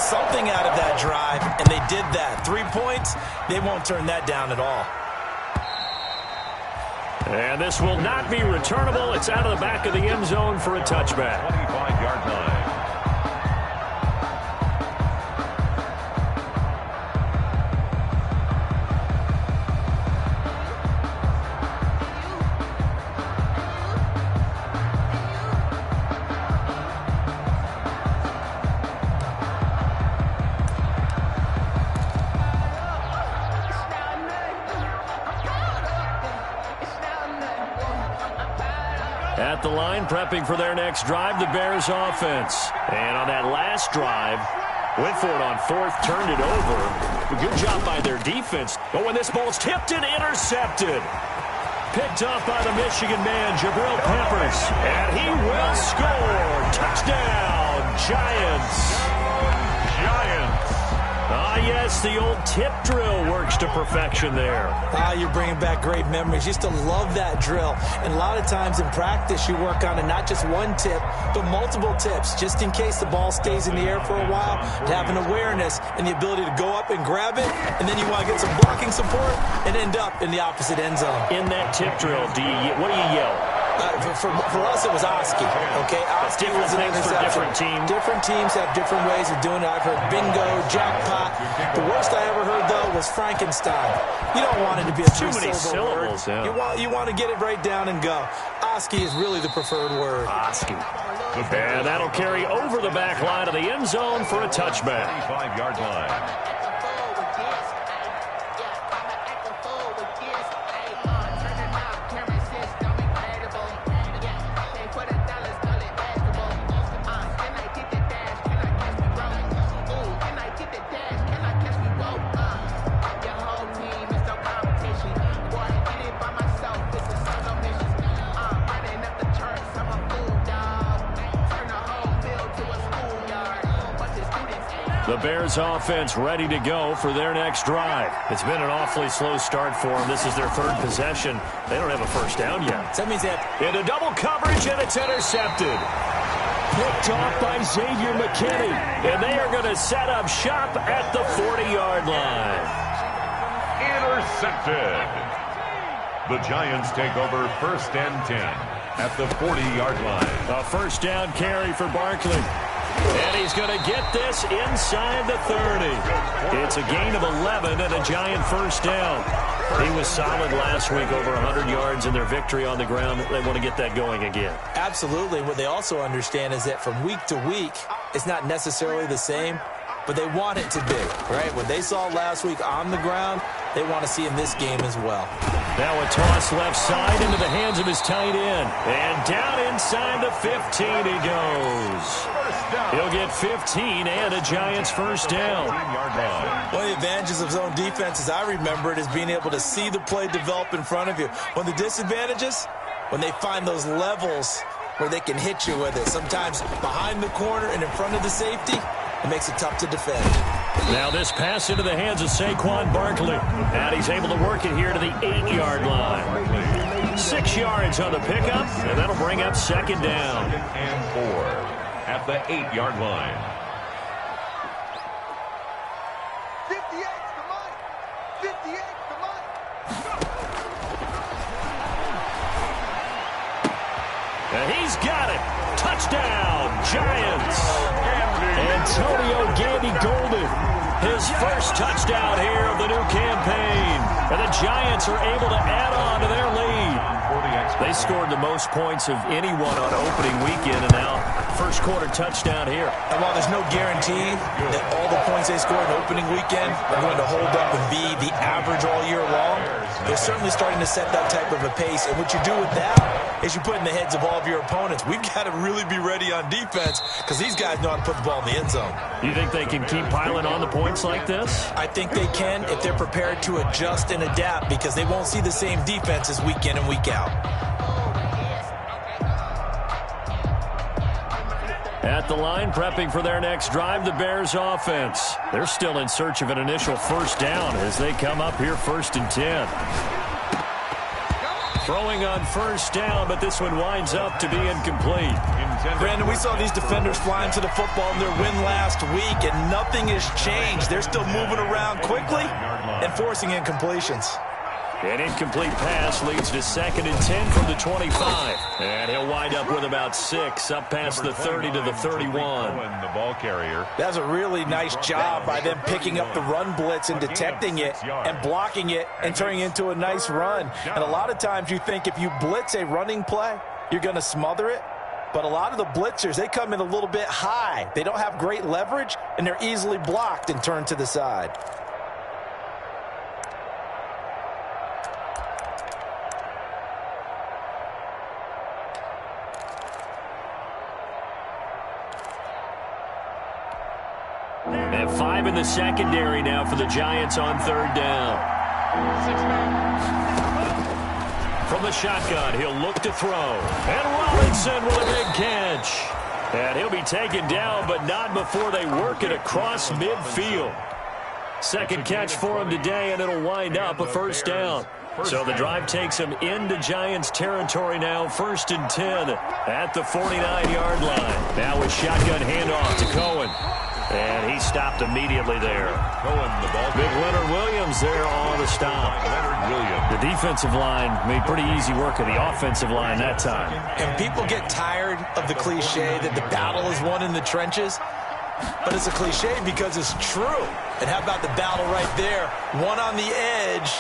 something out of that drive, and they did that. 3 points, they won't turn that down at all. And this will not be returnable. It's out of the back of the end zone for a touchback. 25-yard line. At the line, prepping for their next drive, the Bears offense. And on that last drive, went for it on fourth, turned it over. A good job by their defense. But when this ball's tipped and intercepted. Picked off by the Michigan man, Jabril Peppers. And he will score. Touchdown, Giants. Yes, the old tip drill works to perfection there. You're bringing back great memories. Used to love that drill. And a lot of times in practice, you work on it, not just one tip, but multiple tips, just in case the ball stays in the air for a while, to have an awareness and the ability to go up and grab it, and then you want to get some blocking support and end up in the opposite end zone. In that tip drill, what do you yell? For us, it was Oski. Okay, Oski was an interception. For different teams. Different teams have different ways of doing it. I've heard bingo, jackpot. The worst I ever heard, though, was Frankenstein. You don't want it to be a too many syllables. Word. Yeah. You want to get it right down and go. Oski is really the preferred word. Oski. And that'll carry over the back line of the end zone for a touchback. 25-yard line. The Bears offense ready to go for their next drive. It's been an awfully slow start for them. This is their third possession. They don't have a first down yet. That means that into double coverage, and it's intercepted. Picked off by Xavier McKinney. And they are going to set up shop at the 40-yard line. Intercepted. The Giants take over 1st and 10 at the 40-yard line. A first down carry for Barkley. And he's going to get this inside the 30. It's a gain of 11 and a Giant first down. He was solid last week, over 100 yards in their victory on the ground. They want to get that going again. Absolutely. What they also understand is that from week to week, it's not necessarily the same, but they want it to be, right? What they saw last week on the ground, they want to see in this game as well. Now a toss left side into the hands of his tight end. And down inside the 15 he goes. He'll get 15 and a Giants first down. One of the advantages of zone defense, as I remember it, is being able to see the play develop in front of you. One of the disadvantages, when they find those levels where they can hit you with it. Sometimes behind the corner and in front of the safety, it makes it tough to defend. Now this pass into the hands of Saquon Barkley. And he's able to work it here to the 8-yard line. 6 yards on the pickup, and that'll bring up second down. And 4 at the 8-yard line. 58 to Mike. 58 to Mike. And he's got it. Touchdown, Giants. Antonio Gandy Golden, his first touchdown here of the new campaign. And the Giants are able to add on to their lead. They scored the most points of anyone on opening weekend, and now first quarter touchdown here. And while there's no guarantee that all the points they scored in opening weekend are going to hold up and be the average all year long, they're certainly starting to set that type of a pace. And what you do with that is you put in the heads of all of your opponents, we've got to really be ready on defense because these guys know how to put the ball in the end zone. You think they can keep piling on the points like this? I think they can if they're prepared to adjust and adapt, because they won't see the same defenses week in and week out. At the line, prepping for their next drive, the Bears offense. They're still in search of an initial first down as they come up here 1st and 10. Throwing on first down, but this one winds up to be incomplete. Brandon, we saw these defenders flying to the football in their win last week, and nothing has changed. They're still moving around quickly and forcing incompletions. An incomplete pass leads to 2nd and 10 from the 25. And he'll wind up with about 6 up past the 30 to the 31. The ball carrier. That's a really nice job by them picking up the run blitz and detecting it and blocking it and turning it into a nice run. And a lot of times you think if you blitz a running play, you're going to smother it. But a lot of the blitzers, they come in a little bit high. They don't have great leverage, and they're easily blocked and turned to the side. And 5 in the secondary now for the Giants on 3rd down. From the shotgun, he'll look to throw. And Robinson with a big catch. And he'll be taken down, but not before they work it across midfield. 2nd catch for him today, and it'll wind up a 1st down. So the drive takes him into Giants territory now, 1st and 10 at the 49-yard line. Now with shotgun handoff to Cohen. And he stopped immediately there. Cohen, the ball. Big Leonard Williams there on the stop. Leonard Williams. The defensive line made pretty easy work of the offensive line that time. And people get tired of the cliche that the battle is won in the trenches. But it's a cliche because it's true. And how about the battle right there? One on the edge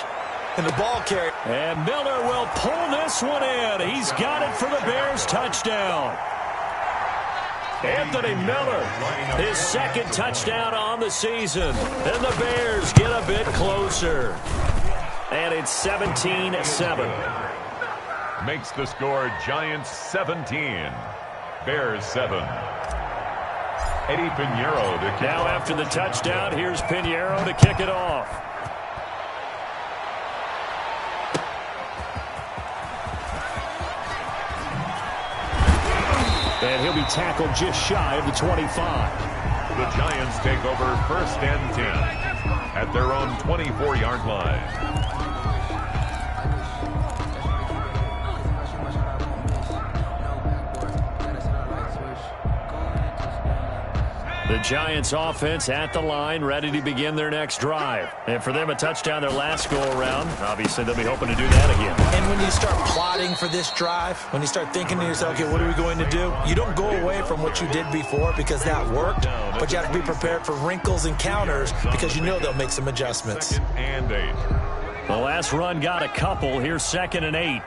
and the ball carrier. And Miller will pull this one in. He's got it for the Bears touchdown. Anthony Miller, his 2nd touchdown on the season. And the Bears get a bit closer. And it's 17-7. Makes the score Giants 17. Bears 7. Eddie Pinheiro to kick now off. After the touchdown, here's Pinheiro to kick it off. And he'll be tackled just shy of the 25. The Giants take over 1st and 10 at their own 24-yard line. The Giants offense at the line, ready to begin their next drive. And for them, a touchdown their last go-around. Obviously, they'll be hoping to do that again. And when you start plotting for this drive, when you start thinking to yourself, okay, what are we going to do? You don't go away from what you did before because that worked, but you have to be prepared for wrinkles and counters because you know they'll make some adjustments. 2nd and 8. The last run got a couple. Here's 2nd and 8.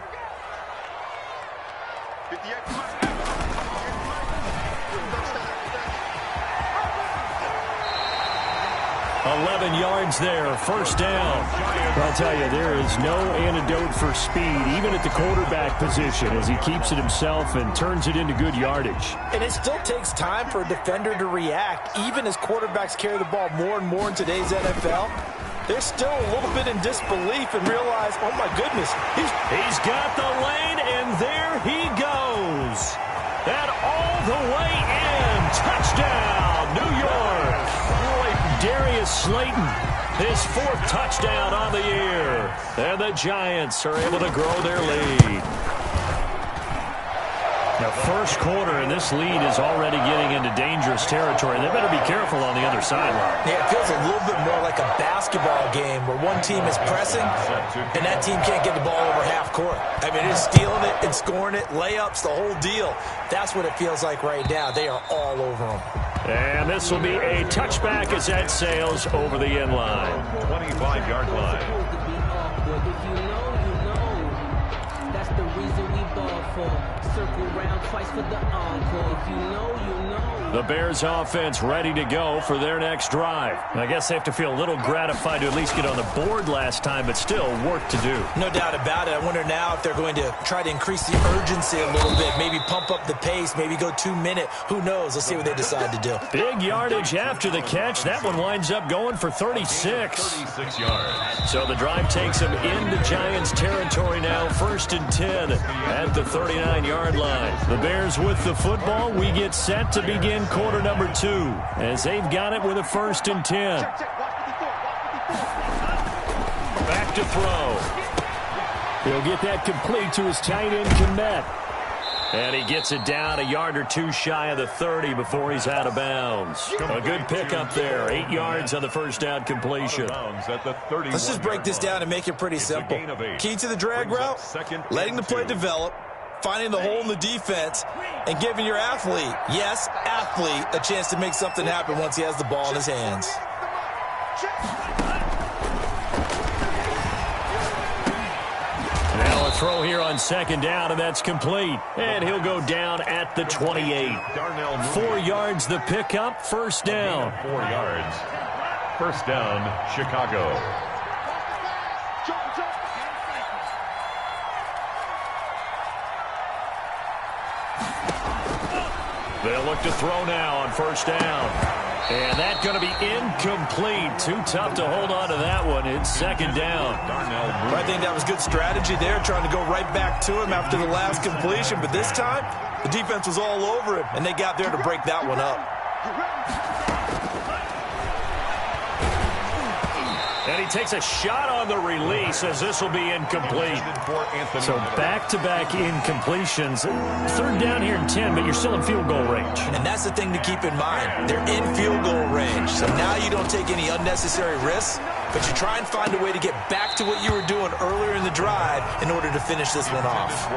11 yards there, 1st down. I'll tell you, there is no antidote for speed, even at the quarterback position, as he keeps it himself and turns it into good yardage. And it still takes time for a defender to react, even as quarterbacks carry the ball more and more in today's NFL. They're still a little bit in disbelief and realize, oh my goodness, he's got the lane, and there he goes. And all the way in. Touchdown, New York. Darius Slayton, his 4th touchdown on the year. And the Giants are able to grow their lead. Now, 1st quarter, and this lead is already getting into dangerous territory. They better be careful on the other sideline. Yeah, it feels a little bit more like a basketball game where one team is pressing and that team can't get the ball over half court. I mean, it's stealing it and scoring it, layups, the whole deal. That's what it feels like right now. They are all over them. And this will be a touchback as that sails over the end line. 25-yard line. If you know, you know. That's the reason we ball for. Circle round twice for the encore. If you know, you know. The Bears offense ready to go for their next drive. I guess they have to feel a little gratified to at least get on the board last time, but still work to do. No doubt about it. I wonder now if they're going to try to increase the urgency a little bit, maybe pump up the pace, maybe go 2-minute. Who knows? Let's see what they decide to do. Big yardage after the catch. That one winds up going for 36. 36 yards. So the drive takes them into Giants territory now, 1st and 10 at the 39-yard line. The Bears with the football. We get set to begin quarter number 2 as they've got it with a 1st and 10. Back to throw. He'll get that complete to his tight end, Kmet. And he gets it down a yard or two shy of the 30 before he's out of bounds. A good pickup there. 8 yards on the first down completion. Let's just break this down and make it pretty simple. Key to the drag route, letting the play develop, finding the hole in the defense, and giving your athlete, yes, athlete, a chance to make something happen once he has the ball in his hands. Now a throw here on second down, and that's complete. And he'll go down at the 28. 4 yards the pickup, first down. 4 yards. First down, Chicago. They'll look to throw now on first down. And that's going to be incomplete. Too tough to hold on to that one. It's second down. I think that was good strategy there, trying to go right back to him after the last completion. But this time, the defense was all over him, and they got there to break that one up. And he takes a shot on the release as this will be incomplete. So back-to-back incompletions. Third down here in 10, but you're still in field goal range. And that's the thing to keep in mind. They're in field goal range. So now you don't take any unnecessary risks, but you try and find a way to get back to what you were doing earlier in the drive in order to finish this one off.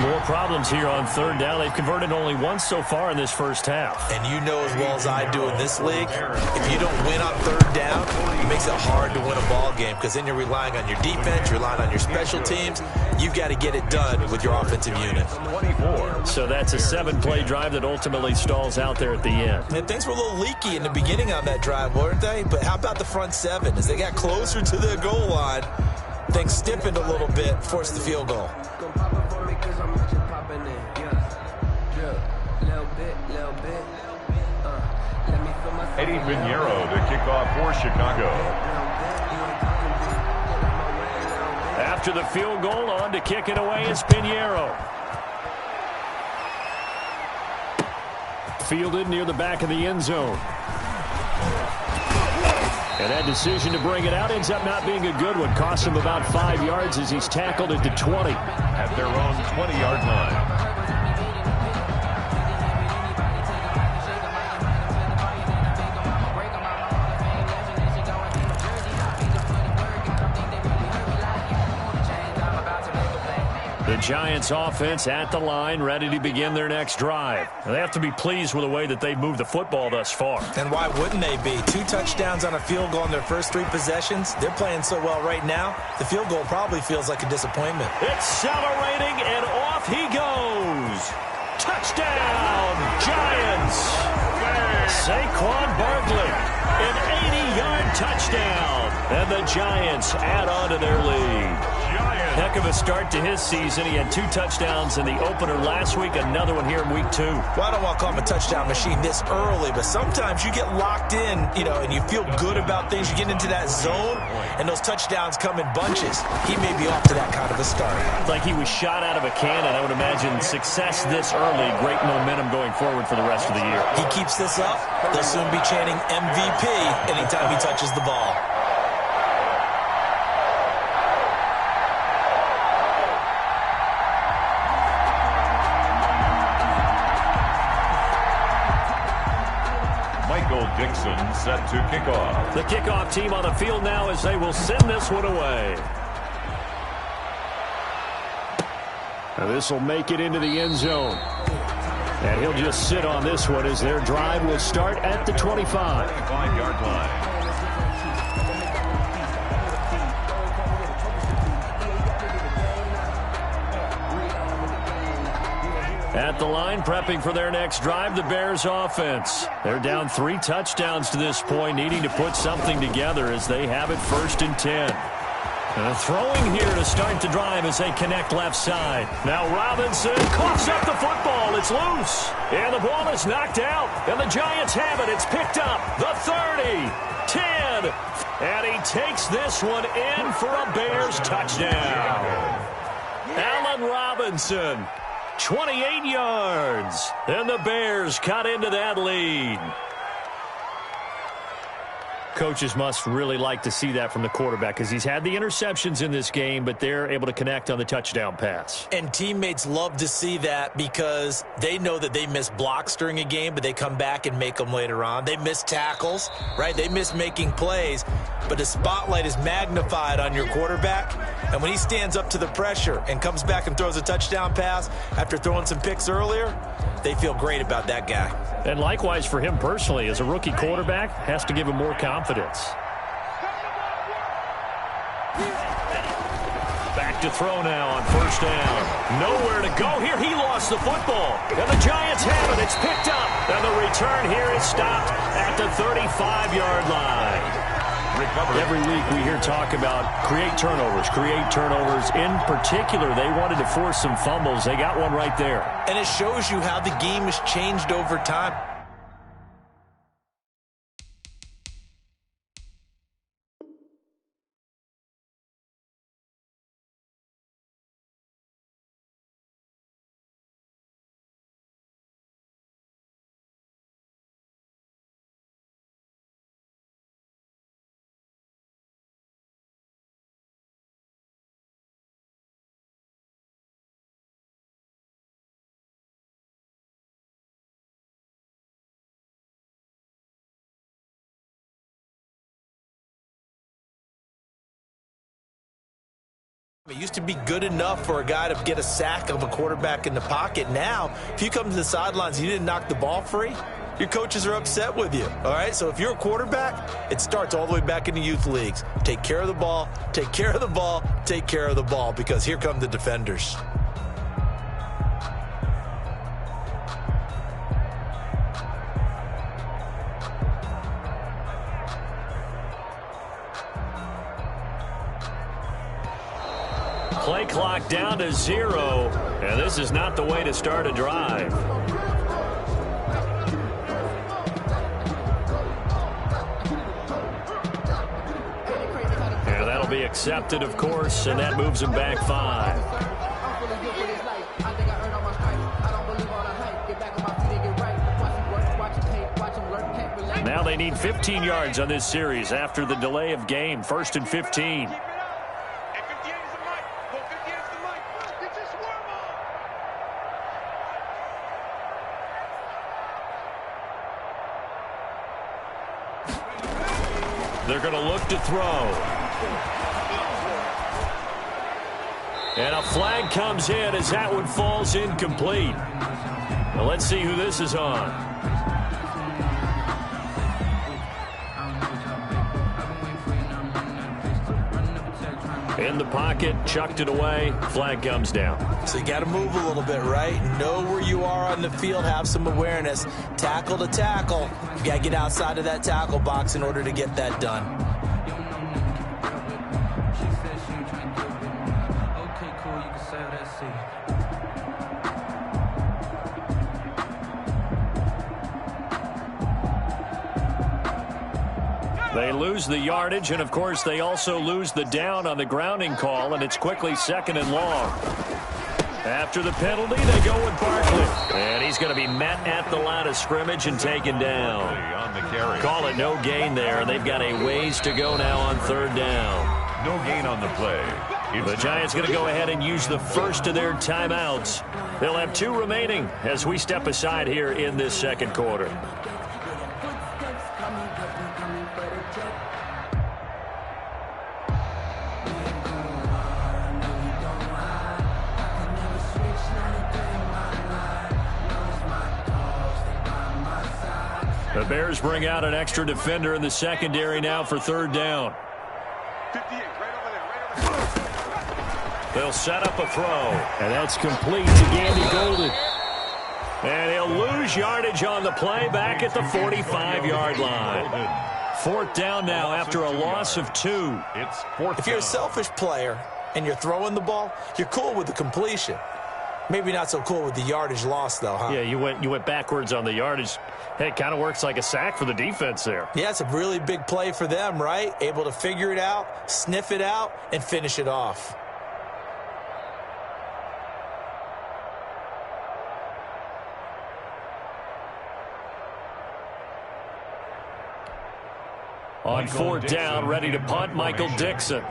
More problems here on third down. They've converted only once so far in this first half. And you know as well as I do in this league, if you don't win on third down, it makes it hard to win a ball game because then you're relying on your defense, you're relying on your special teams. You've got to get it done with your offensive unit. 24. So that's a 7-play drive that ultimately stalls out there at the end. And things were a little leaky in the beginning on that drive, weren't they? But how about the front 7? As they got closer to the goal line, things stiffened a little bit, forced the field goal. Eddie Pinheiro to kick off for Chicago. After the field goal, on to kick it away is Pinheiro. Fielded near the back of the end zone. And that decision to bring it out ends up not being a good one. Costs him about 5 yards as he's tackled at the 20. At their own 20-yard line. The Giants offense at the line, ready to begin their next drive. They have to be pleased with the way that they've moved the football thus far. And why wouldn't they be? 2 touchdowns on a field goal in their first 3 possessions. They're playing so well right now, the field goal probably feels like a disappointment. Accelerating, and off he goes. Touchdown, Giants. Saquon Barkley, an 80-yard touchdown. And the Giants add on to their lead. Heck of a start to his season. He had 2 touchdowns in the opener last week, another one here in week 2. Well, I don't want to call him a touchdown machine this early, but sometimes you get locked in, and you feel good about things. You get into that zone, and those touchdowns come in bunches. He may be off to that kind of a start. Like he was shot out of a cannon. I would imagine success this early, great momentum going forward for the rest of the year. He keeps this up, they'll soon be chanting MVP anytime he touches the ball. Dixon set to kick off. The kickoff team on the field now as they will send this one away. Now this will make it into the end zone. And he'll just sit on this one as their drive will start at the 25. 25-yard line. At the line, prepping for their next drive, the Bears offense. They're down 3 touchdowns to this point, needing to put something together as they have it 1st and 10. Throwing here to start the drive as they connect left side. Now Robinson coughs up the football. It's loose. And the ball is knocked out. And the Giants have it. It's picked up. The 30, 10. And he takes this one in for a Bears touchdown. Allen Robinson. 28 yards. And the Bears cut into that lead. Coaches must really like to see that from the quarterback because he's had the interceptions in this game, but they're able to connect on the touchdown pass. And teammates love to see that because they know that they miss blocks during a game, but they come back and make them later on. They miss tackles, right? They miss making plays, but the spotlight is magnified on your quarterback. And when he stands up to the pressure and comes back and throws a touchdown pass after throwing some picks earlier, they feel great about that guy. And likewise for him personally, as a rookie quarterback, has to give him more confidence. Back to throw now on first down. Nowhere to go here. He lost the football. And the Giants have it. It's picked up. And the return here is stopped at the 35-yard line. Every week we hear talk about create turnovers. In particular, they wanted to force some fumbles. They got one right there. And it shows you how the game has changed over time. It used to be good enough for a guy to get a sack of a quarterback in the pocket. Now, if you come to the sidelines and you didn't knock the ball free, your coaches are upset with you, all right? So if you're a quarterback, it starts all the way back in the youth leagues. Take care of the ball, take care of the ball, take care of the ball, because here come the defenders. Play clock down to 0, and this is not the way to start a drive. And that'll be accepted, of course, and that moves him back 5. Now they need 15 yards on this series after the delay of game. 1st and 15. They're going to look to throw. And a flag comes in as that one falls incomplete. Now let's see who this is on. In the pocket, chucked it away, flag comes down. So you got to move a little bit, right? Know where you are on the field, have some awareness. Tackle to tackle. You got to get outside of that tackle box in order to get that done. They lose the yardage, and of course they also lose the down on the grounding call, and it's quickly 2nd and long. After the penalty, they go with Barkley. And he's going to be met at the line of scrimmage and taken down. On the carry. Call it no gain there, and they've got a ways to go now on 3rd down. No gain on the play. The Giants going to go ahead and use the first of their timeouts. They'll have 2 remaining as we step aside here in this 2nd quarter. The Bears bring out an extra defender in the secondary now for 3rd down. 58, right over there. They'll set up a throw. And that's complete to Gandy Golden. And he'll lose yardage on the play back at the 45-yard line. 4th down now after a loss of 2. It's 4th If you're a down. selfish player and you're throwing the ball, you're cool with the completion. Maybe not so cool with the yardage loss, though, huh? Yeah, you went backwards on the yardage. Hey, it kind of works like a sack for the defense there. Yeah, it's a really big play for them, right? Able to figure it out, sniff it out, and finish it off. On fourth down, ready to punt, Michael Dixon.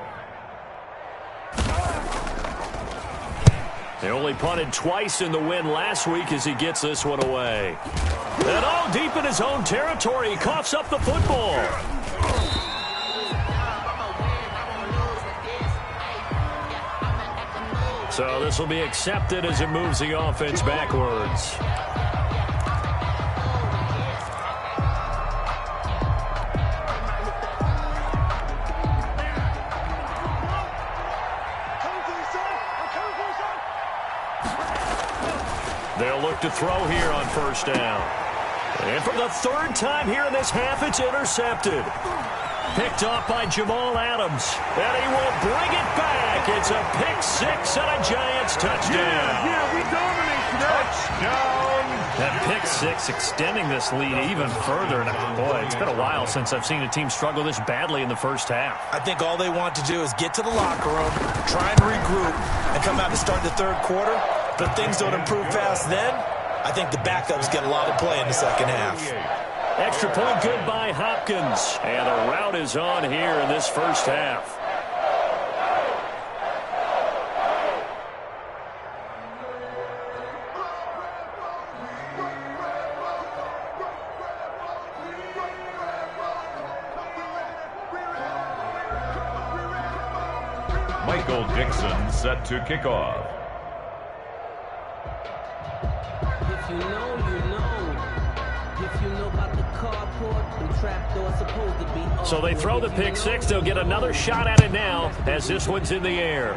They only punted twice in the win last week as he gets this one away. And all deep in his own territory, he coughs up the football. So this will be accepted as it moves the offense backwards. They'll look to throw here on first down. And for the third time here in this half, it's intercepted. Picked off by Jamal Adams. And he will bring it back. It's a pick six and a Giants touchdown. Yeah, we dominate today. Touchdown. That pick six extending this lead even further. And boy, it's been a while since I've seen a team struggle this badly in the first half. I think all they want to do is get to the locker room, try and regroup, and come out to start the third quarter. But if things don't improve fast then, I think the backups get a lot of play in the second half. Extra point good by Hopkins. And the route is on here in this first half. Michael Dixon set to kick off. If you know, you know. If you know about the carport and trapdoor supposed to be. So they throw the pick six. They'll get another shot at it now as this one's in the air.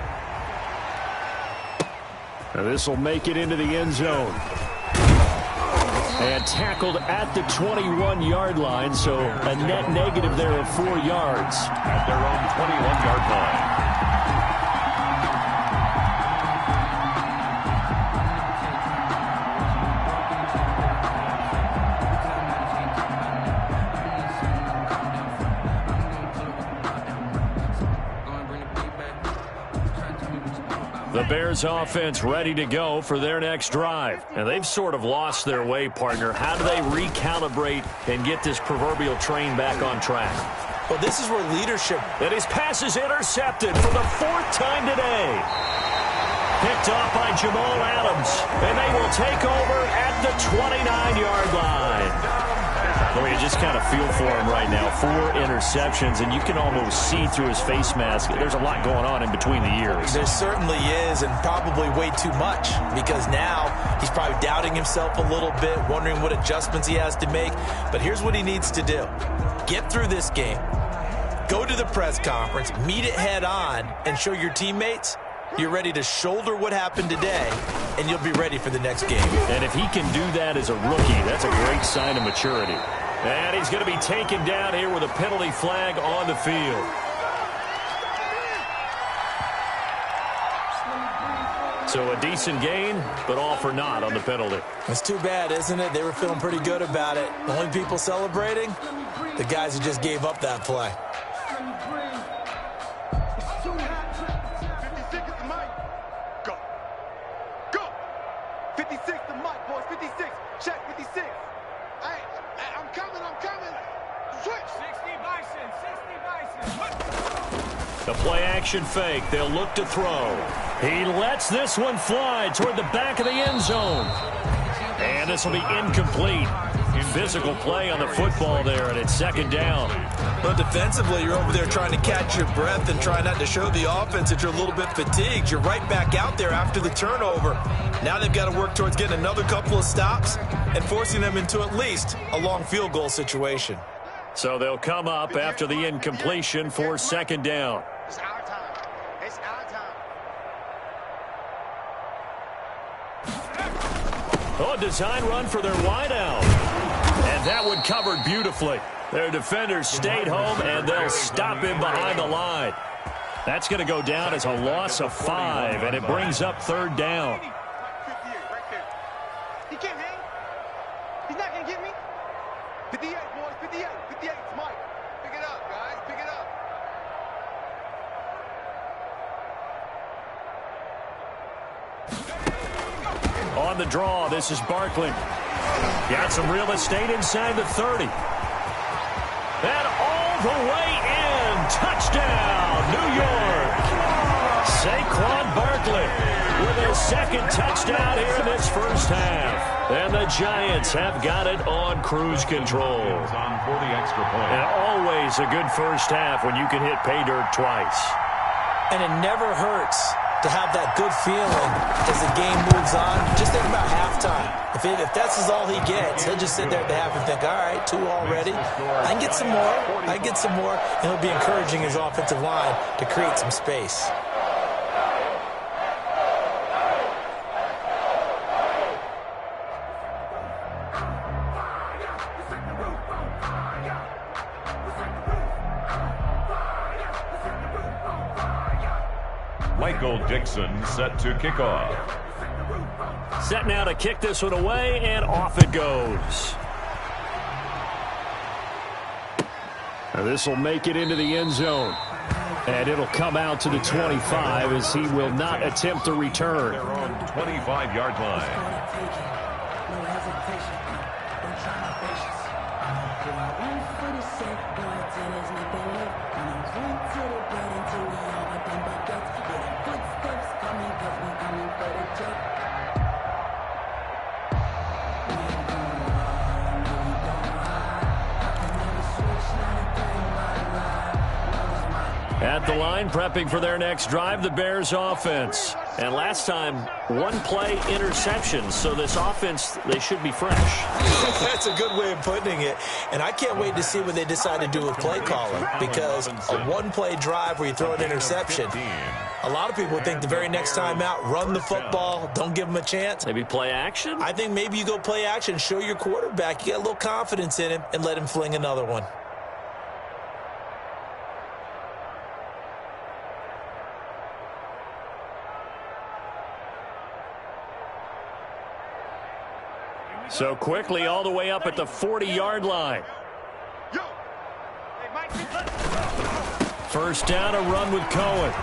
Now this will make it into the end zone. And tackled at the 21-yard line, so a net negative there of 4 yards. At their own 21-yard line. The Bears offense ready to go for their next drive. And they've sort of lost their way, partner. How do they recalibrate and get this proverbial train back on track? Well, this is where leadership... And his pass is intercepted for the fourth time today. Picked off by Jamal Adams. And they will take over at the 29-yard line. Well, you just kind of feel for him right now. 4 interceptions, and you can almost see through his face mask. There's a lot going on in between the ears. There certainly is, and probably way too much, because now he's probably doubting himself a little bit, wondering what adjustments he has to make. But here's what he needs to do. Get through this game. Go to the press conference, meet it head on, and show your teammates you're ready to shoulder what happened today, and you'll be ready for the next game. And if he can do that as a rookie, that's a great sign of maturity. And he's going to be taken down here with a penalty flag on the field. So a decent gain, but all for naught on the penalty. It's too bad, isn't it? They were feeling pretty good about it. The only people celebrating, the guys who just gave up that play. 56 is the mic. Go. Go. 56 the mic, boys. 56. Check 56. I'm coming. Switch. 60 Bison. The play action fake. They'll look to throw. He lets this one fly toward the back of the end zone. And this will be incomplete. Physical play on the football there, and it's second down. But defensively, you're over there trying to catch your breath and try not to show the offense that you're a little bit fatigued. You're right back out there after the turnover. Now they've got to work towards getting another couple of stops and forcing them into at least a long field goal situation. So they'll come up after the incompletion for second down. It's our time. It's our time. Oh, design run for their wideout. And that one covered beautifully. Their defenders stayed home, and they'll stop him behind the line. That's going to go down as a loss of 5, and it brings up third down. 58 right there. He can't hang. He's not going to get me. 58, boys. 58. 58. It's Mike. Pick it up, guys. Pick it up. On the draw, this is Barkley. Got some real estate inside the 30. And all the way in. Touchdown, New York. Saquon Barkley with his second touchdown here in this first half. And the Giants have got it on cruise control. On for the extra point. And always a good first half when you can hit pay dirt twice. And it never hurts to have that good feeling as the game moves on. Just think about halftime. If that's all he gets, he'll just sit there at the half and think, all right, 2 already. I can get some more. I can get some more. And he'll be encouraging his offensive line to create some space. Michael Dixon set to kick off. Set now to kick this one away, and off it goes. Now this will make it into the end zone. And it'll come out to the 25 as he will not attempt to return. Their own 25-yard line. At the line, prepping for their next drive, the Bears offense. And last time, one play interception. So this offense, they should be fresh. That's a good way of putting it. And I can't wait to see what they decide to do with play calling. Because a one-play drive where you throw an interception, a lot of people think the very next time out, run the football, don't give them a chance. Maybe play action? I think maybe you go play action, show your quarterback you got a little confidence in him, and let him fling another one. So quickly all the way up at the 40-yard line. First down, a run with Cohen.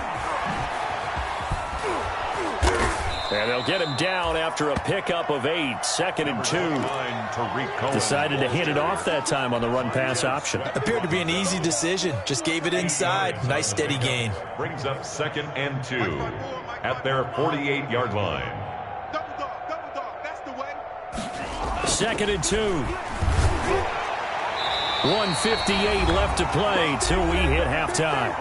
And they'll get him down after a pickup of 8. 2nd and 2. Decided to hit it off that time on the run-pass option. Appeared to be an easy decision. Just gave it inside. Nice steady gain. Brings up 2nd and 2 at their 48-yard line. 2nd and 2. 1:58 left to play till we hit halftime.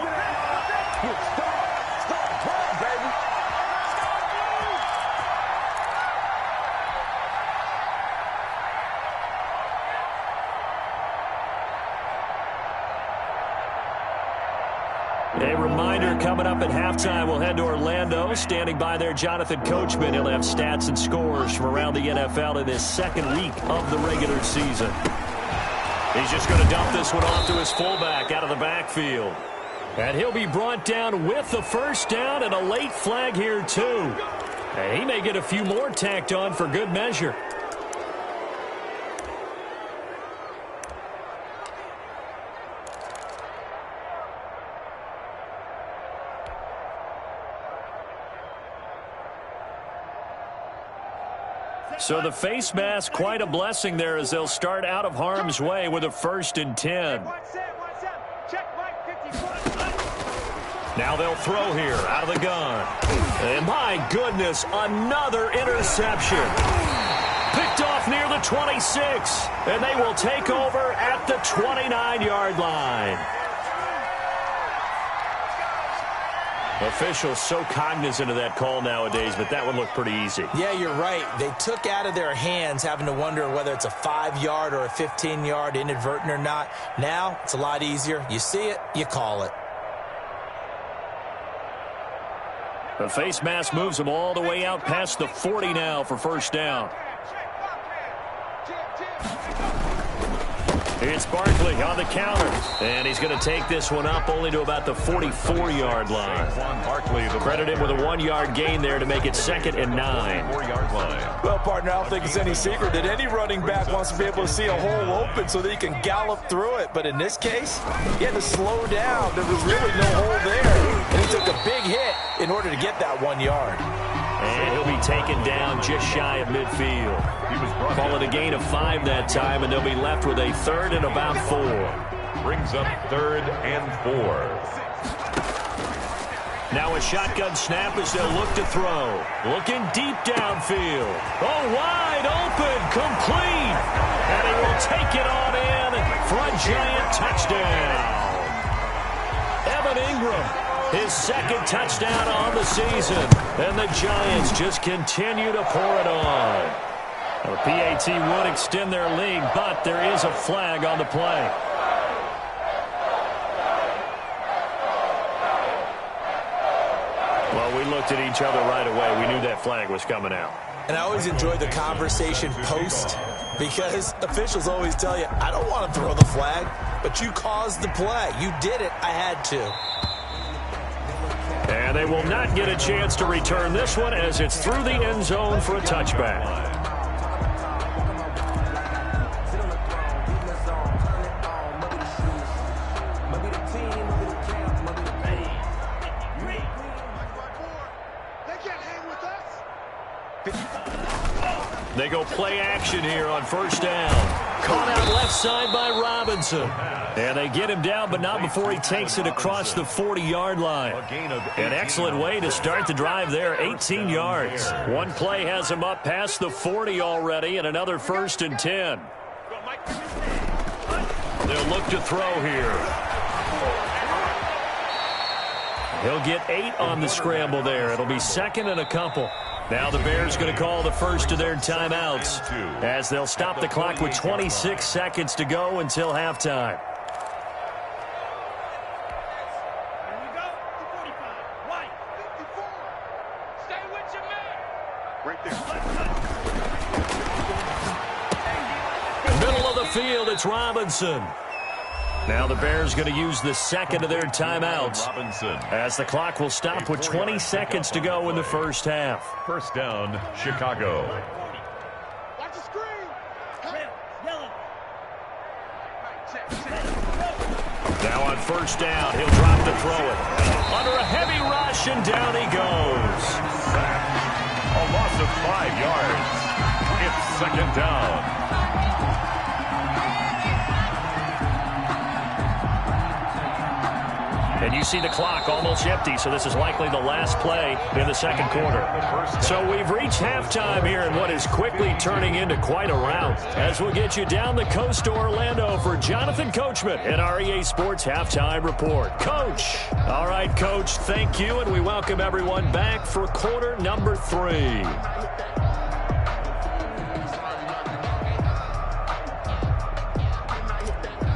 A reminder, coming up at halftime, we'll head to Orlando. Standing by there, Jonathan Coachman. He'll have stats and scores from around the NFL in this second week of the regular season. He's just going to dump this one off to his fullback out of the backfield. And he'll be brought down with the first down and a late flag here, too. And he may get a few more tacked on for good measure. So the face mask, quite a blessing there as they'll start out of harm's way with a 1st and 10. Now they'll throw here out of the gun. And my goodness, another interception. Picked off near the 26. And they will take over at the 29-yard line. Officials so cognizant of that call nowadays, but that one looked pretty easy. Yeah, you're right. They took out of their hands having to wonder whether it's a 5-yard or a 15-yard, inadvertent or not. Now, it's a lot easier. You see it, you call it. The face mask moves them all the way out past the 40 now for first down. It's Barkley on the counter. And he's going to take this one up only to about the 44-yard line. Credit him with a 1-yard gain there to make it 2nd and 9. Well, partner, I don't think it's any secret that any running back wants to be able to see a hole open so that he can gallop through it. But in this case, he had to slow down. There was really no hole there. And he took a big hit in order to get that 1 yard. And he'll be taken down just shy of midfield. Call it a gain of 5 that time, and they'll be left with a 3rd and about 4. Brings up 3rd and 4. Now a shotgun snap as they'll look to throw. Looking deep downfield. Oh, wide open, complete. And he will take it on in for a Giant touchdown. Evan Ingram, his 2nd touchdown on the season. And the Giants just continue to pour it on. Well, the PAT would extend their lead, but there is a flag on the play. Well, we looked at each other right away. We knew that flag was coming out. And I always enjoy the conversation post because officials always tell you, I don't want to throw the flag, but you caused the play. You did it. I had to. And they will not get a chance to return this one as it's through the end zone for a touchback. They go play action here on 1st down. Caught out left side by Robinson. And they get him down, but not before he takes it across the 40-yard line. An excellent way to start the drive there, 18 yards. One play has him up past the 40 already, and another 1st and 10. They'll look to throw here. He'll get 8 on the scramble there. It'll be 2nd and a couple. Now the Bears going to call the first of their timeouts as they'll stop the clock with 26 seconds to go until halftime. Middle of the field, it's Robinson. Now the Bears going to use the 2nd of their timeouts as the clock will stop with 20 seconds to go in the first half. 1st down, Chicago. Watch the screen. Now on 1st down, he'll drop to throw it. Under a heavy rush, and down he goes. A loss of 5 yards. It's 2nd down. And you see the clock almost empty, so this is likely the last play in the 2nd quarter. So we've reached halftime here in what is quickly turning into quite a rout. As we'll get you down the coast to Orlando for Jonathan Coachman and our EA Sports Halftime Report. Coach! All right, Coach, thank you, and we welcome everyone back for quarter number 3.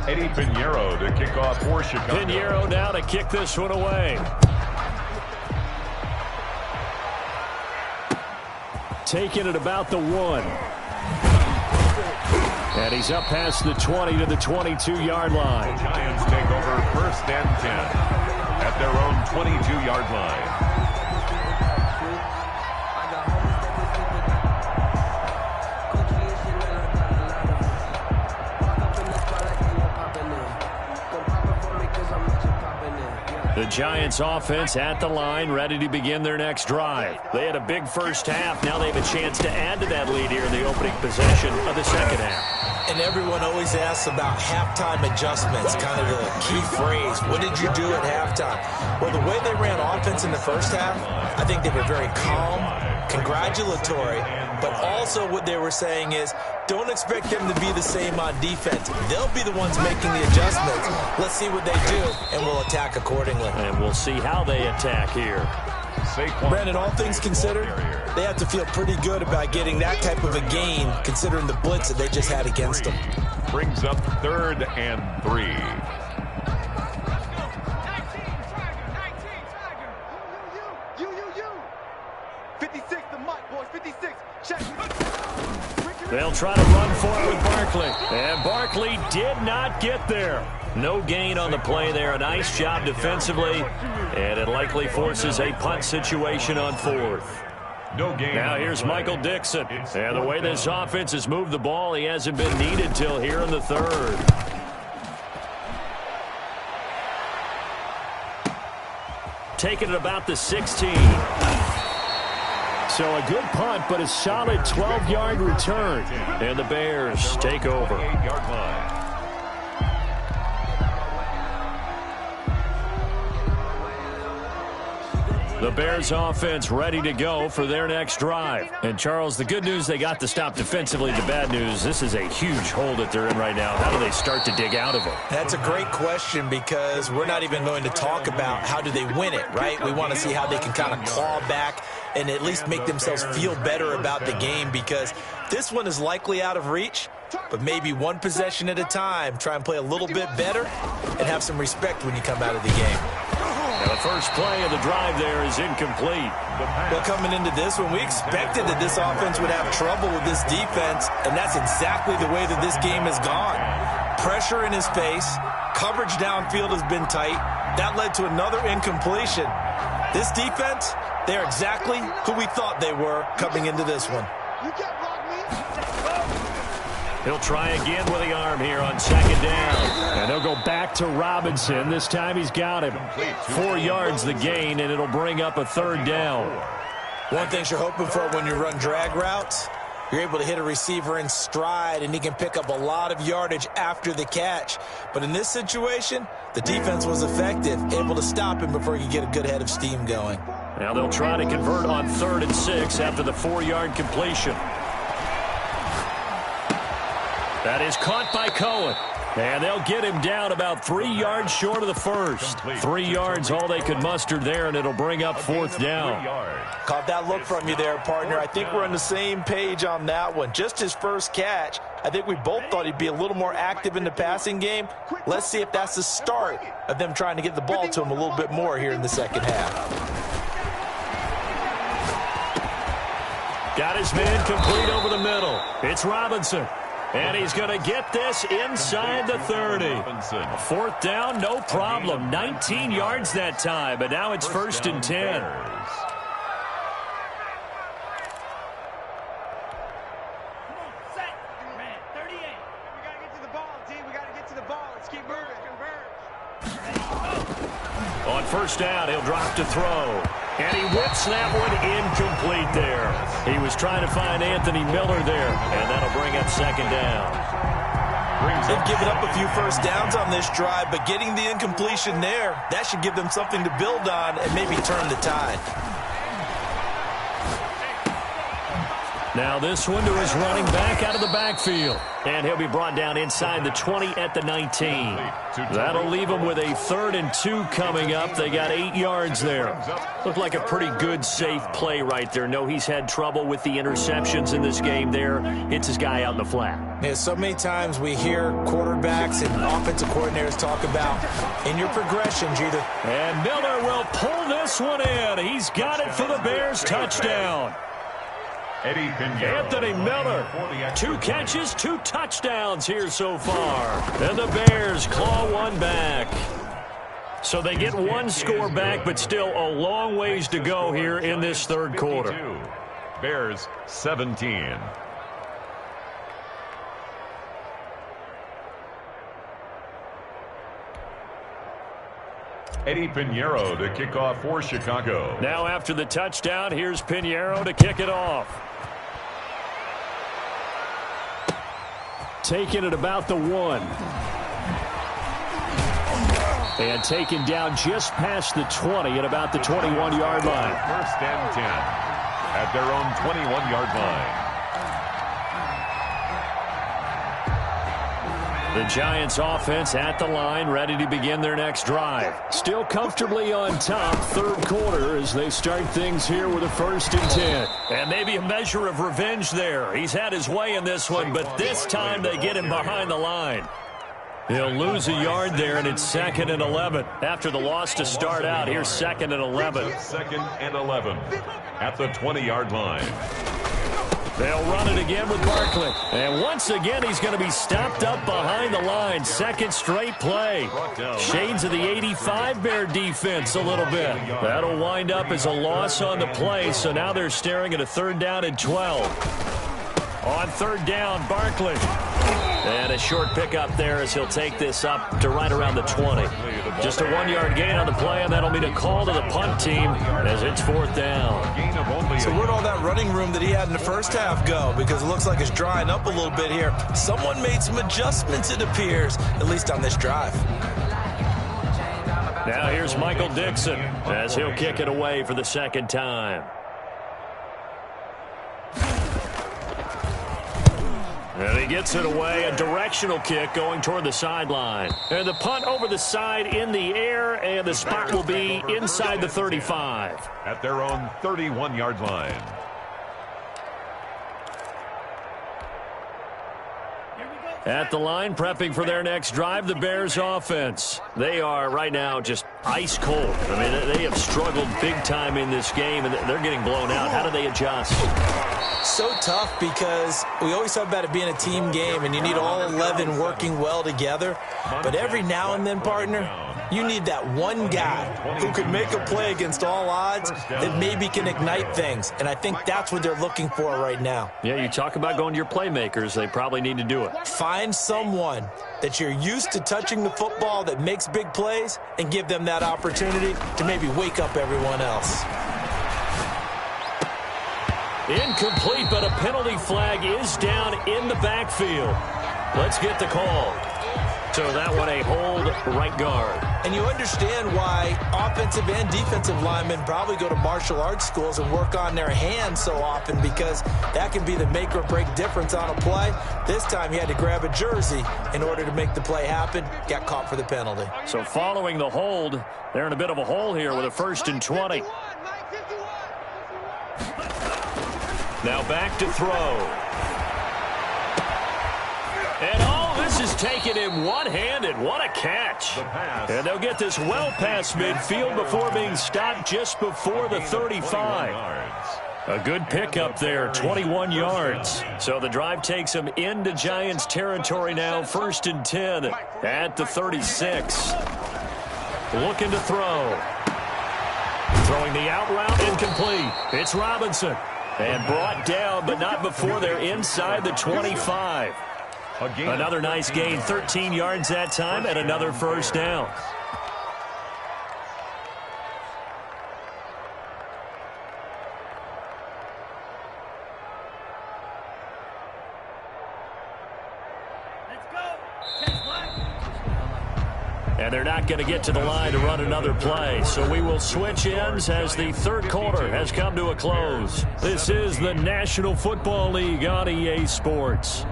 Eddie Pinheiro to kick off for Chicago. Pinheiro now to kick this one away. Taking it about the 1. And he's up past the 20 to the 22-yard line. The Giants take over 1st and 10 at their own 22-yard line. The Giants offense at the line, ready to begin their next drive. They had a big first half. Now they have a chance to add to that lead here in the opening possession of the 2nd half. And everyone always asks about halftime adjustments, kind of the key phrase. What did you do at halftime? Well, the way they ran offense in the first half, I think they were very calm, congratulatory, but also what they were saying is, don't expect them to be the same on defense. They'll be the ones making the adjustments. Let's see what they do, and we'll attack accordingly. And we'll see how they attack here. Brandon, all things considered, they have to feel pretty good about getting that type of a gain, considering the blitz that they just had against them. Brings up 3rd and 3. 19, 56, the mic, boys, 56. Check. They'll try to run for it with Barkley. And Barkley did not get there. No gain on the play there. A nice job defensively. And it likely forces a punt situation on 4th. No gain. Now here's Michael Dixon. And the way this offense has moved the ball, he hasn't been needed till here in the 3rd. Taking it about the 16. So a good punt, but a solid 12-yard return. And the Bears take over. 8-yard line. The Bears offense ready to go for their next drive. And, Charles, the good news, they got to stop defensively. The bad news, this is a huge hole that they're in right now. How do they start to dig out of it? That's a great question because we're not even going to talk about how do they win it, right? We want to see how they can kind of claw back and at least make themselves feel better about the game, because this one is likely out of reach, but maybe one possession at a time. Try and play a little bit better and have some respect when you come out of the game. Now the first play of the drive there is incomplete. Well, coming into this one, we expected that this offense would have trouble with this defense, and that's exactly the way that this game has gone. Pressure in his face, coverage downfield has been tight. That led to another incompletion. This defense, they're exactly who we thought they were coming into this one. You can't block me. He'll try again with the arm here on second down. And they'll go back to Robinson. This time he's got him. 4 yards the gain, and it'll bring up a third down. One thing you're hoping for when you run drag routes, you're able to hit a receiver in stride, and he can pick up a lot of yardage after the catch. But in this situation, the defense was effective, able to stop him before he could get a good head of steam going. Now they'll try to convert on 3rd and 6 after the 4-yard completion. That is caught by Cohen. And they'll get him down about 3 yards short of the first. 3 yards all they could muster there, and it'll bring up 4th down. Caught that look from you there, partner. I think we're on the same page on that one. Just his first catch. I think we both thought he'd be a little more active in the passing game. Let's see if that's the start of them trying to get the ball to him a little bit more here in the second half. Got his man complete over the middle. It's Robinson. And he's going to get this inside the 30. 4th down, no problem. 19 yards that time, but now it's 1st and 10. On 1st down, he'll drop to throw. And he whips that one incomplete there. He was trying to find Anthony Miller there, and that'll bring up 2nd down. They've given up a few first downs on this drive, but getting the incompletion there, that should give them something to build on and maybe turn the tide. Now this one to his running back out of the backfield. And he'll be brought down inside the 20 at the 19. That'll leave him with a 3rd and 2 coming up. They got 8 yards there. Looked like a pretty good, safe play right there. No, he's had trouble with the interceptions in this game there. Hits his guy out in the flat. Yeah, so many times we hear quarterbacks and offensive coordinators talk about in your progressions, either. And Miller will pull this one in. He's got it for the Bears touchdown. Anthony Miller, 2 catches, 2 touchdowns here so far. And the Bears claw one back. So they get 1 score back, but still a long ways to go here in this 3rd quarter. Bears 17. Eddie Pinheiro to kick off for Chicago. Now after the touchdown, here's Pinheiro to kick it off. Taken at about the 1. And taken down just past the 20 at about the 21-yard line. 1st and 10 at their own 21-yard line. The Giants offense at the line, ready to begin their next drive. Still comfortably on top, 3rd quarter as they start things here with a 1st and 10. And maybe a measure of revenge there. He's had his way in this one, but this time they get him behind the line. He'll lose a yard there, and it's 2nd and 11. After the loss to start out, here's 2nd and 11. 2nd and 11 at the 20-yard line. They'll run it again with Barkley. And once again, he's going to be stopped up behind the line. 2nd straight play. Shades of the 85 Bear defense a little bit. That'll wind up as a loss on the play, so now they're staring at a 3rd down and 12. On 3rd down, Barkley. And a short pickup there as he'll take this up to right around the 20. Just a 1-yard gain on the play, and that'll mean a call to the punt team as it's 4th down. So where'd all that running room that he had in the first half go? Because it looks like it's drying up a little bit here. Someone made some adjustments, it appears, at least on this drive. Now here's Michael Dixon as he'll kick it away for the second time. And he gets it away, a directional kick going toward the sideline. And the punt over the side in the air, and the spot will be inside the 35. At their own 31-yard line. At the line, prepping for their next drive, the Bears offense. They are right now just ice cold. I mean, they have struggled big time in this game, and they're getting blown out. How do they adjust? So tough because we always talk about it being a team game, and you need all 11 working well together. But every now and then, partner, you need that one guy who can make a play against all odds that maybe can ignite things. And I think that's what they're looking for right now. Yeah, you talk about going to your playmakers. They probably need to do it. Find someone that you're used to touching the football that makes big plays and give them that opportunity to maybe wake up everyone else. Incomplete, but a penalty flag is down in the backfield. Let's get the call. So that one a hold right guard. And you understand why offensive and defensive linemen probably go to martial arts schools and work on their hands so often, because that can be the make or break difference on a play. This time he had to grab a jersey in order to make the play happen. Got caught for the penalty. So following the hold, they're in a bit of a hole here with a 1st and 20. Now back to throw. And this is taken in one-handed. What a catch. And they'll get this well past midfield before being stopped just before the 35. A good pickup there, 21 yards. So the drive takes them into Giants territory now, 1st and 10 at the 36. Looking to throw. Throwing the out route, incomplete. It's Robinson. And brought down, but not before they're inside the 25. Another nice gain, 13 yards that time, and another 1st down. And they're not going to get to the line to run another play. So we will switch ends as the third quarter has come to a close. This is the National Football League on EA Sports.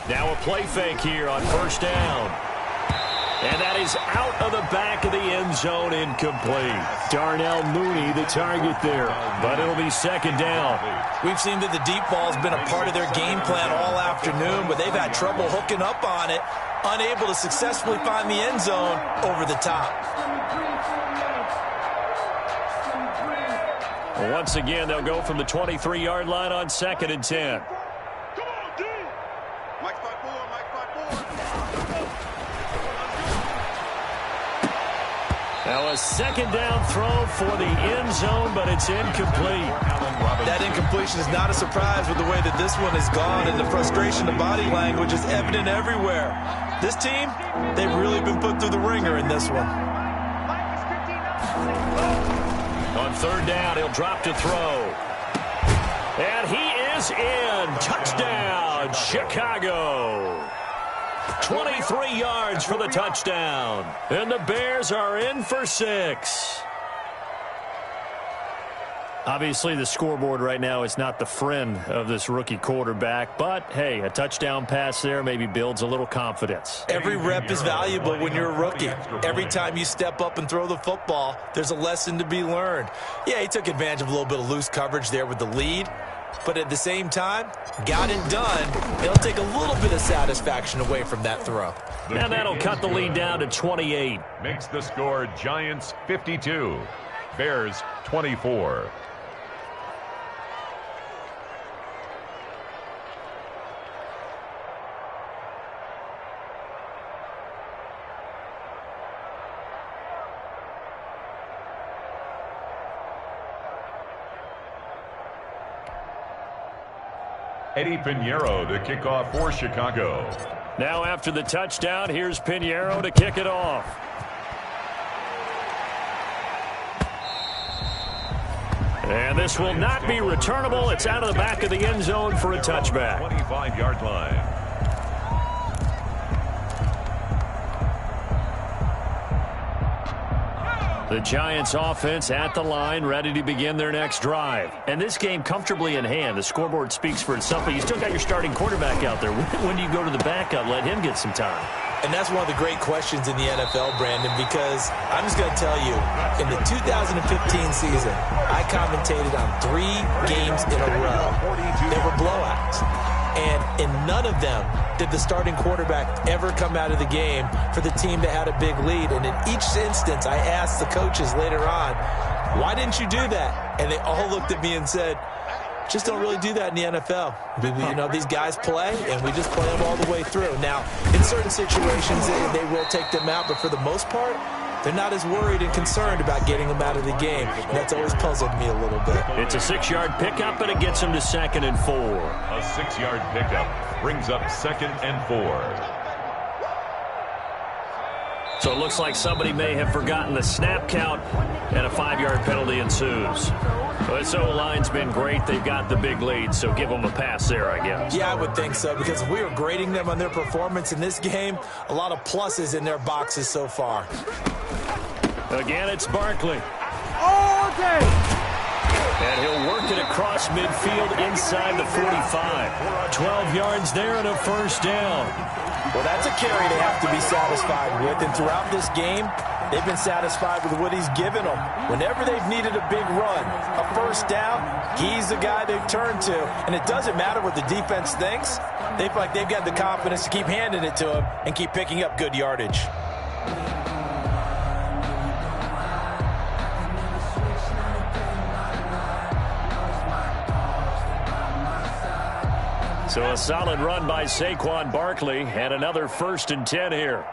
Now a play fake here on 1st down. And that is out of the back of the end zone, incomplete. Darnell Mooney, the target there, but it'll be 2nd down. We've seen that the deep ball's been a part of their game plan all afternoon, but they've had trouble hooking up on it, unable to successfully find the end zone over the top. Once again, they'll go from the 23-yard line on 2nd and 10. Now a 2nd down throw for the end zone, but it's incomplete. That incompletion is not a surprise with the way that this one has gone, and the frustration of body language is evident everywhere. This team, they've really been put through the ringer in this one. On 3rd down, he'll drop to throw. And he is in. Touchdown, Chicago. 23 yards for the touchdown. And the Bears are in for 6. Obviously, the scoreboard right now is not the friend of this rookie quarterback. But, hey, a touchdown pass there maybe builds a little confidence. Every rep is valuable when you're a rookie. Every time you step up and throw the football, there's a lesson to be learned. Yeah, he took advantage of a little bit of loose coverage there with the lead. But at the same time, got it done. It'll take a little bit of satisfaction away from that throw. And that'll cut the lead down to 28. Makes the score Giants 52, Bears 24. Eddie Pinheiro to kick off for Chicago. Now after the touchdown, here's Pinheiro to kick it off. And this will not be returnable. It's out of the back of the end zone for a touchback. 25-yard line. The Giants offense at the line, ready to begin their next drive. And this game comfortably in hand. The scoreboard speaks for itself, but you still got your starting quarterback out there. When do you go to the backup, let him get some time? And that's one of the great questions in the NFL, Brandon, because I'm just going to tell you, in the 2015 season, I commentated on 3 games in a row. They were blowouts. And in none of them did the starting quarterback ever come out of the game for the team that had a big lead. And in each instance, I asked the coaches later on, why didn't you do that? And they all looked at me and said, just don't really do that in the NFL. You know, these guys play, and we just play them all the way through. Now, in certain situations, they will take them out, but for the most part, they're not as worried and concerned about getting them out of the game. And that's always puzzled me a little bit. It's a 6-yard pickup, and it gets them to 2nd and 4. A 6-yard pickup brings up 2nd and 4. So it looks like somebody may have forgotten the snap count, and a 5-yard penalty ensues. Well, this O-line's been great. They've got the big lead, so give them a pass there, I guess. Yeah, I would think so, because if we were grading them on their performance in this game, a lot of pluses in their boxes so far. Again, it's Barkley. All day. And he'll work it across midfield inside the 45. 12 yards there and a first down. Well, that's a carry they have to be satisfied with, and throughout this game, they've been satisfied with what he's given them. Whenever they've needed a big run, a first down, he's the guy they've turned to. And it doesn't matter what the defense thinks. They feel like they've got the confidence to keep handing it to him and keep picking up good yardage. So a solid run by Saquon Barkley, and another 1st and 10 here.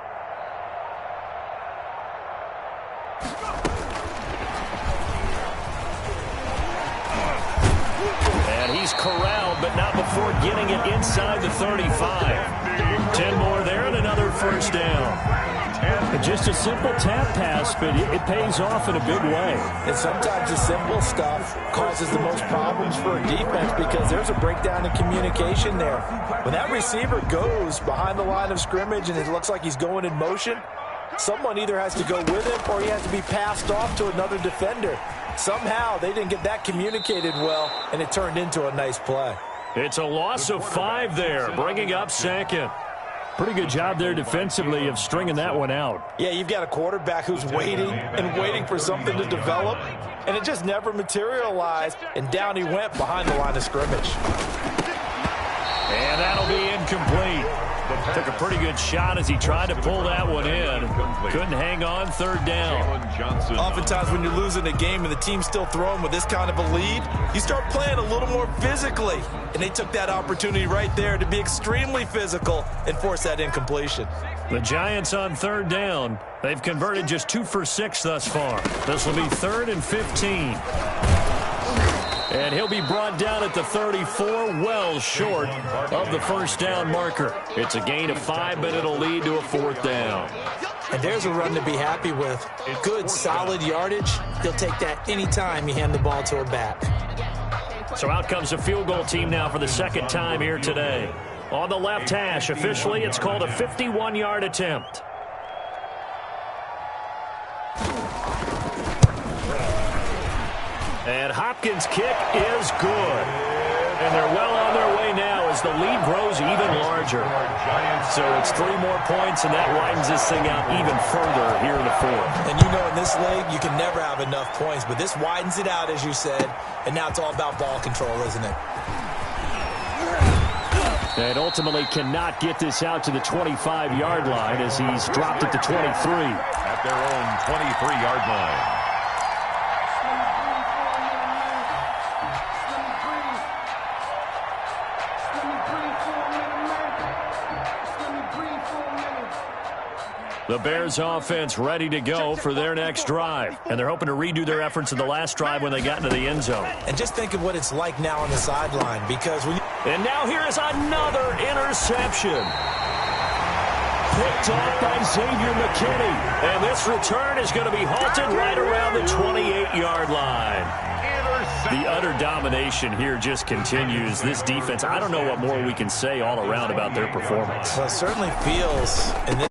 And he's corralled, but not before getting it inside the 35. 10 more there and another first down. Just a simple tap pass, but it pays off in a big way. And sometimes the simple stuff causes the most problems for a defense because there's a breakdown in communication there. When that receiver goes behind the line of scrimmage and it looks like he's going in motion, someone either has to go with him or he has to be passed off to another defender. Somehow they didn't get that communicated well, and it turned into a nice play. It's a loss of 5 there, bringing up 2nd. Pretty good job there defensively of stringing that one out. Yeah, you've got a quarterback who's waiting and waiting for something to develop, and it just never materialized, and down he went behind the line of scrimmage. And that'll be incomplete. Took a pretty good shot as he tried to pull that one in. Couldn't hang on, 3rd down. Oftentimes when you're losing a game and the team's still throwing with this kind of a lead, you start playing a little more physically. And they took that opportunity right there to be extremely physical and force that incompletion. The Giants on 3rd down. They've converted just 2 for 6 thus far. This will be 3rd and 15. And he'll be brought down at the 34, well short of the first down marker. It's a gain of 5, but it'll lead to a 4th down. And there's a run to be happy with. Good, solid yardage. He'll take that anytime you hand the ball to a back. So out comes the field goal team now for the 2nd time here today. On the left hash, officially, it's called a 51-yard attempt. And Hopkins' kick is good. And they're well on their way now as the lead grows even larger. So it's 3 more points, and that widens this thing out even further here in the 4th. And you know in this league, you can never have enough points, but this widens it out, as you said, and now it's all about ball control, isn't it? And ultimately cannot get this out to the 25-yard line as he's dropped at the 23. At their own 23-yard line. The Bears offense ready to go for their next drive. And they're hoping to redo their efforts in the last drive when they got into the end zone. And just think of what it's like now on the sideline, because when and now here is another interception. picked off by Xavier McKinney. And this return is going to be halted right around the 28-yard line. The utter domination here just continues. This defense, I don't know what more we can say all around about their performance. Well, it certainly feels in this